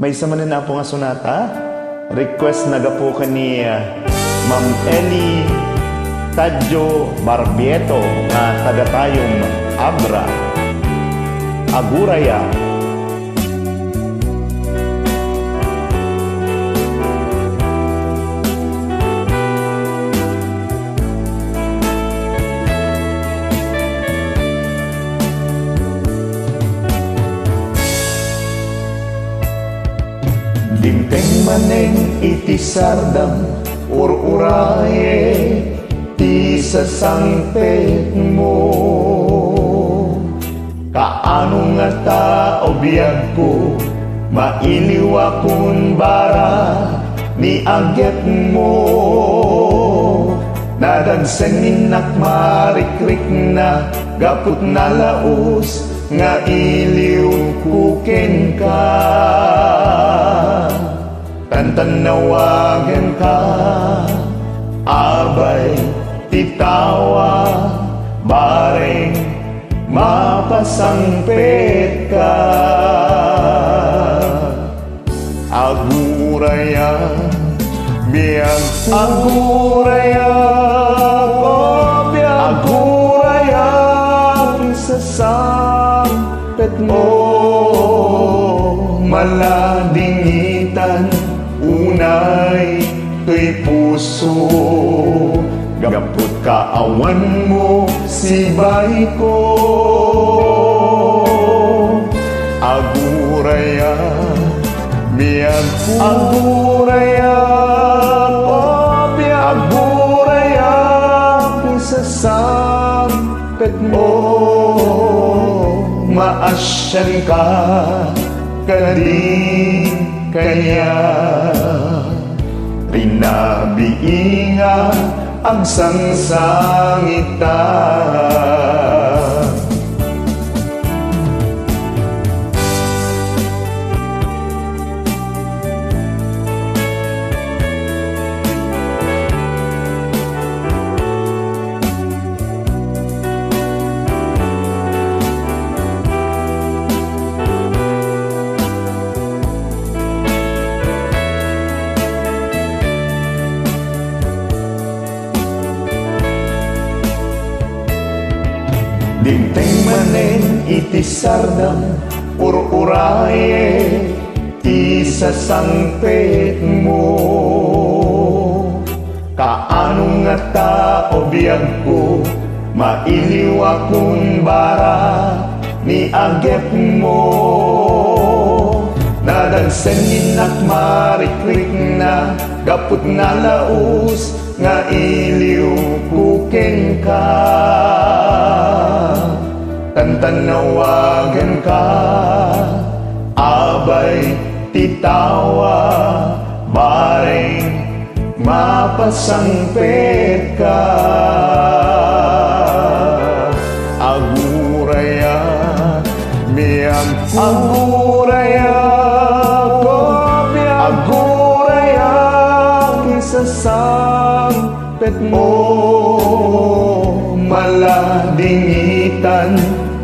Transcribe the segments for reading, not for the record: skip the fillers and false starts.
May sama na po nga sonata. Request na po ni Ma'am Eli Tadjo Barbieto na tagatayong Abra Aguraya. Dimteng maneng iti sardam uraye ti sasangpet mo. Kaano nga ta obiyag ko mailiw akong bara ni agyat mo. Nadagsanin nak marikrik na gaput na laos nga iliw kuken ka. Tantanawagan ka, abay titawa, bareng mapasangpet ka. Aguraya, biyag aguraya, aguraya, sasangpet mo. Maladingitan unay to'y puso, gapot kaawan mo sibay ko. Aguraya, biyag aguraya, aguraya, sasampet mo. Maasyan ka kading kanya rinabiinga ang sangsangita. Dimteng manen iti sardam uraye ti sasangpet mo. Kaano nga ta obiyag ko mailiw akong bara ni agyat mo. Nadagsanin nak marikrik na gaput na laos nga iliw kuken ka. Tantanawagan ka, abay titawa, bareng mapasangpet ka. Aguraya, biyag aguraya, aguraya, kisasangpet mo. Maladingitan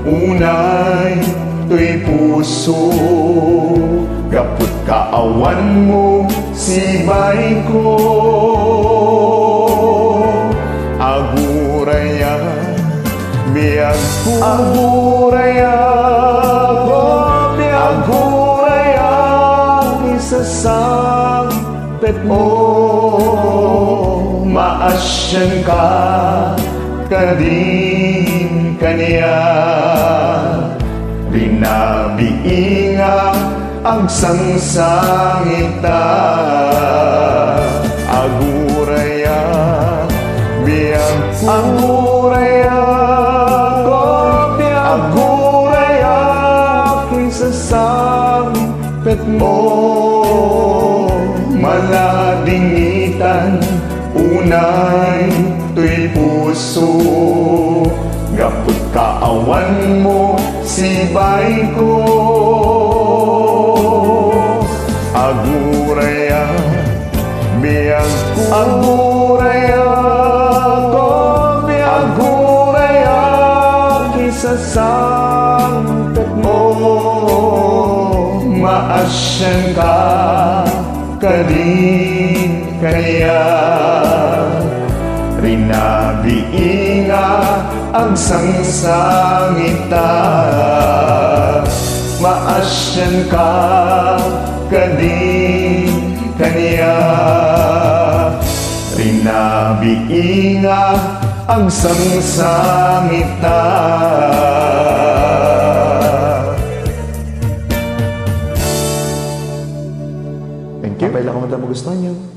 unay to'y puso, gapot kaawan mo sibay ko. Aguraya, biyag aguraya, aguraya, isasangpet mo. Maasyan ka kading kanya rinabiinga ang sangsangita. Aguraya, biyag aguraya, aguraya, kisasangpet mo. Maladingitan unay to'y puso, gapot kaawan mo sibay ko. Aguraya, biyag aguraya, aguraya, kisasangpet mo. maasyan ka kadin kaniya rinabiinga ang sangsangita maasyan ka kadin kaniya rinabiinga ang sangsangita. Thank you. Papay lang kung magustuhan nyo.